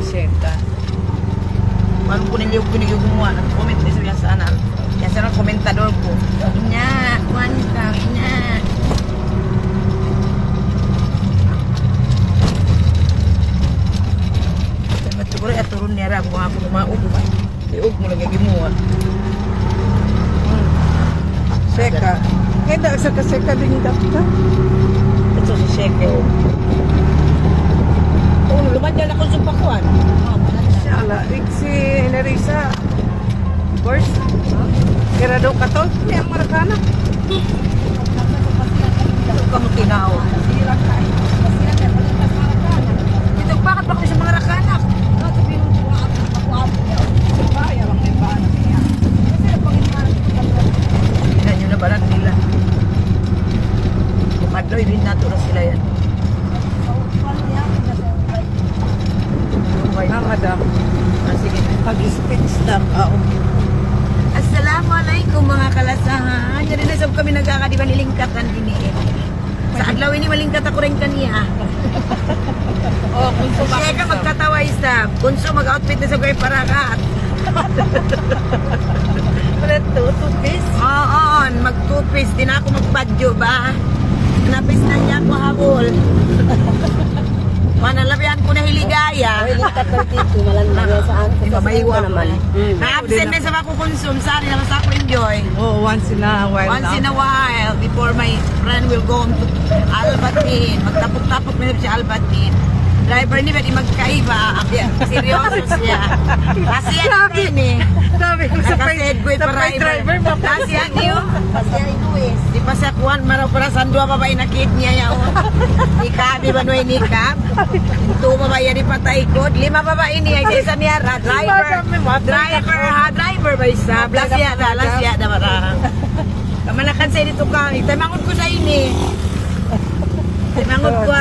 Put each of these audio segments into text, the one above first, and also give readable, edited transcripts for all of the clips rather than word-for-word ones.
Seka. Paano ko niliyog gumawa? Nag-comment din siya sa anal. Yan siya ng komentador ko. Ina, kuhan ka, ina. Siguro turun niya ra kung ako kumaug ba. Iug mo lagi gimuha. Seka. Kaya na sa kaseka din dapta. Ito si Sheke. Oh, lumanyan ako sa pakuan. Siya ala. Si Nerissa. Of course. Kira daw ka to. Hindi ang Maracana. Ito ka mo tinaw. Ito bakit ba kayo sa mga rakanak? Tingnan nyo na balat nila. Kumadloy din nato na sila yan. Ah, madam. Sige. Pag-speech lang. Assalamualaikum mga kalasahan. Yan na sab kami nagkakadiba nilingkatan ini. Sa adlaw ini malingkat ako rin kaniya. Oh, kunso ba? Siya ka magkatawa isa. Kunso mag-outfit na sa gawin parakat. Wala to, two-piece. Oo, mag-two-piece. Di na ako magpadyo ba? Napis na niya ako habol. Manalabihan ko na hiligaya. Likat ng tito, malamang saan. Diba, maiwa naman. Na-absent na sa makukonsum. Sorry naman sa ako enjoy. Oh, once in a while. Once in a while, before my friend will go to Albatin. Magtapok-tapok na siya Albatin. Driver ni Betty magkaiba. Seryoso siya. Kasi yan din eh. Sabi ko sa Nakasedway pa driver. Kasi yan yun. Pasya Luis. Di pa sa kuwan, maraw para sa dua babae nakit niya yaw. Nikab, di ba no nikab? Ito babae ni patay ko. 5 babae niya, isa niya ra. Driver ba isa? Lasya da marang. Kamanakan sa dito ka. Tamangon ko sa ini. Tamangon ko.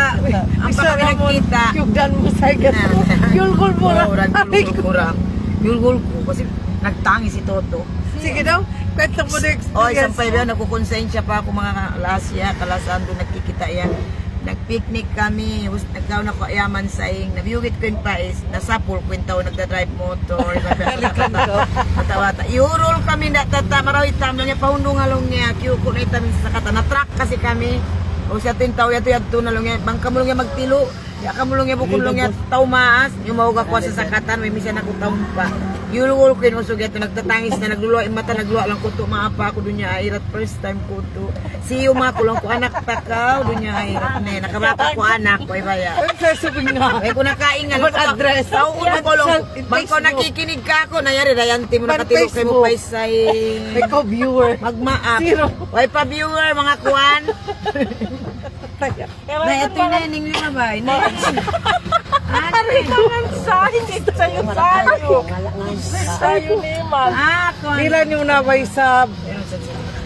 Ang pa kami nagkita. Yugdan mo sa gato. Yulgul mo lang. Yulgul ko. Kasi nagtangi si Toto. Sige daw. Kwento mo na Oy, experience. sampay ba, nagkukonsensya pa ako mga lasya, kalasan doon nagkikita yan. Nagpicnic kami, nagkaon ako ayaman sa ing, nabiyugit ko yung pais, nasapul ko yung tao, nagdadrive motor, natawata. Iurol kami, maraw itam lang niya, pahundong along niya, kiyuko na itam sa kata, na-track kasi kami. O siya ito yung tao, yato na lang niya, bangka mo lang niya magtilo, yakamulong niya, bukulong niya, tao maas, yung mauga ko sa sakatan, may misa na ko taon pa. Yulul ko yung usog ito, nagtatangis na, nagluluwa, mata nagluwa lang ko to, maapa ako doon niya airat, first time ko to. Siyo makulong ko anak takaw, doon niya airat na, nakabata ko anak, ko'y baya. Ang sasabihin nga. Ay, kung nakain nga, What address? Tawag ko kulong, bangko nakikinig ka ako, nayari, dayanti mo nakatilo kayo mo pa isay. Ikaw viewer. Magmaap. Zero. Way pa viewer, mga kuwan. Na, ito yung naning lima ba? Ari ka ng sign. Sa'yo sayo. Sayo naman. Kuwan. Nila niyo na ba isab?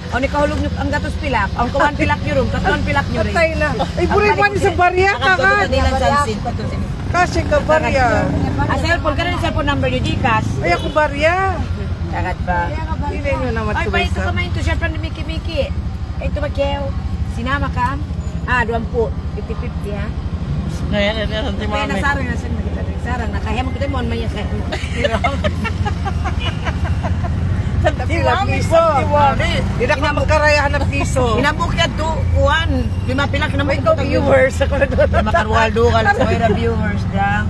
O, ni kahulog nyo, ang gatos pilak. Ang kawan pilak nyo rin, katuan pilak nyo rin. Patay na. Ay, buray man sa barya ka ka. Nakatuloy sa sin. Kasi ka barya. Cellphone, ka na yung cellphone number nyo, Gcash. Ay, ako barya. Tagat ba? Nila niyo naman Ay, pa ito tumisab. kamay ito, syempre ni Miki. Ito ba, Kew? Sinama ka? 20. 50-50, ha? Ngayon, Kaya nasarang na siya sarang nakahemong kita mo may sa Ilang piso. Hindi na ka magkarayahan ng piso. inabuk ka to kuan 5 pilak na mo Ikaw viewers. Ako na doon. makarwaldo ka sa mga viewers dang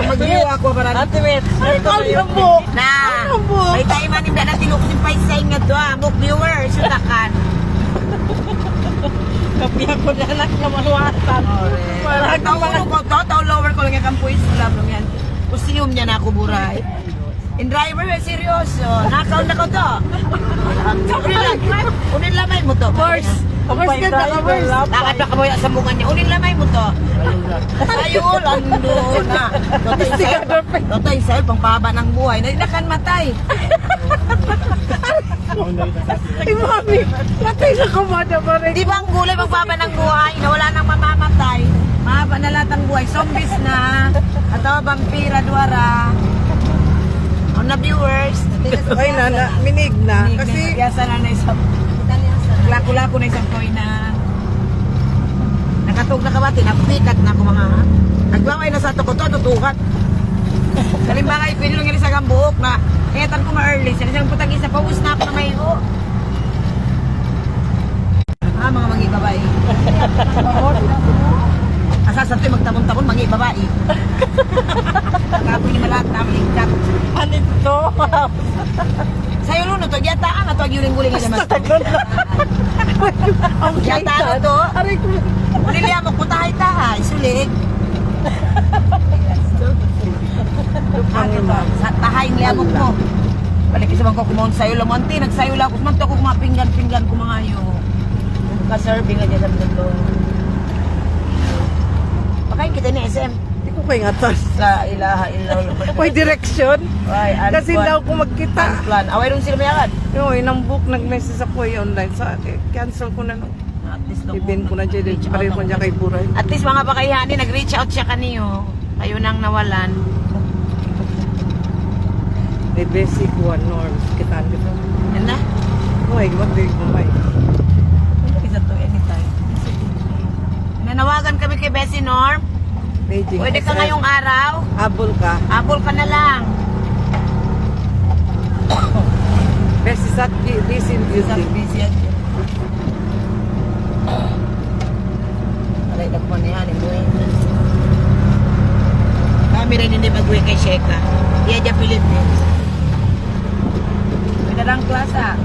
mag-view ako para Ate Wet. Ikaw yung book. na may tayo man hindi na tinukos yung paisay nga to book viewers sutakan Kapihan ko na lang yung maluwatan. Parang tao lower ko lang yung kampuis lang yan kusium niya na ako buray. In driver, seryoso. Nakaon na ko to. Unin lamay mo to. First ganda ka, first. Takad na kamoy sa bungan niya. Unin lamay mo to. Tayo, lando na. Totay sa'yo, pangpahaba ng buhay. Nagdakan matay. Ay, mami. Patay na ka, madam. Di ba ang gulay pangpahaba ng buhay na wala nang mamamatay? Mahaba na lahat ng buhay. Zombies na. Atawa vampira, duwara. On the viewers. Ay, minig na. Kasi, Yasa na isang lako-lako na isang toy na nakatog na kabati, napikat na ako mga Nagwangay na sa tukuto, tutukat. Kalimbaga, pwede lang yung isang buhok na ingatan ko ma-early. Sa isang putang isa, paus na ako na may ho. Mga mangi babae. Asa sa ito magtamon-tamon, mangi babae. Tapos ni malat, tamlingkat. Ano ito? Sa'yo luno to, giyataan na to, agyuling-guling na naman. Ang Giyataan na to. Aray ko. Niliya mo, putahay-tahay, sulig. Sa tahay ng liamok mo. Balik isa man ko kumahon sa'yo lamanti, nagsayo lang ako. Sumanto ko mga pinggan-pinggan ko mga yun. Ka-serving na dyan sa mundo. Pakain kita ni SM. Hindi ko kayo ngatas. La ilaha illallah. May direction. Ay, Kasi daw ko magkita. Plan. Away rin sila mayakan. Yung inang-book, nag-message ako online. Sa cancel ko na. At least Ibin ko na dyan. Pareho ko niya kay Buray. At least mga bakayhani, nag-reach out siya kaniyo. Kayo nang nawalan. May basic one norms. Kitaan kita. Yan na. Kumay, kumay, kumay. Isa to anytime. Nanawagan kami kay Bessie Norm. Beijing. Pwede ka ngayong araw. Abol ka. Apple ka na lang. Besi sat busy Isang beauty. busy yan. Alay, nagpo niya. Kami rin hindi mag-uwi kay Sheka. Iya dyan Philippines. Pinadang klasa.